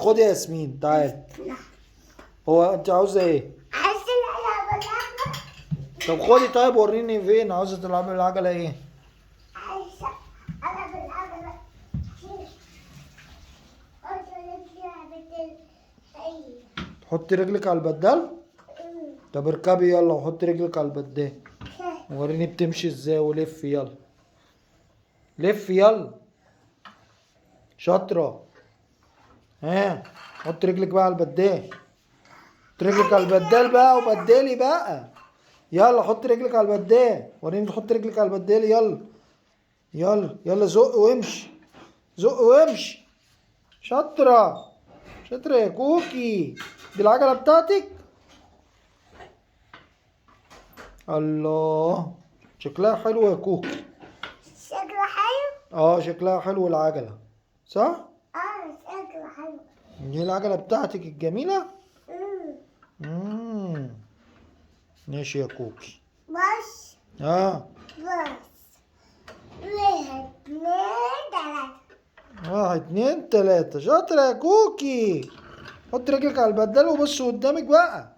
خدي يا ياسمين تعالي. هو انت عاوزه ايه؟ عايزة العب العجلة. طب خدي طيب وريني فين عاوزه تلعبي العجله ايه؟ عايزة العب العجلة. تحطي رجلك على البدال؟ طب اركبي يلا وحطي رجلك على البدال وريني بتمشي ازاي ولف يلا. لف يلا شاطرة. ها حط رجلك بقى على البدال. حط رجلك على البدال بقى وبدالي بقى. يلا حط رجلك على البدال وريني تحط رجلك على البدال يلا. يلا يلا زق وامشي. زق وامشي. شاطرة. شاطرة يا كوكي. دي العجلة بتاعتك؟ الله شكلها حلو يا كوكي. شكله حلو؟ اه شكلها حلو العجلة صح؟ شكله حلو. دي العجلة بتاعتك الجميلة؟ مم. ماشي يا كوكي. بس بس واحد اتنين تلاتة. واحد اتنين تلاتة. شاطرة يا كوكي. حط رجلك على البدال وبص قدامك بقى.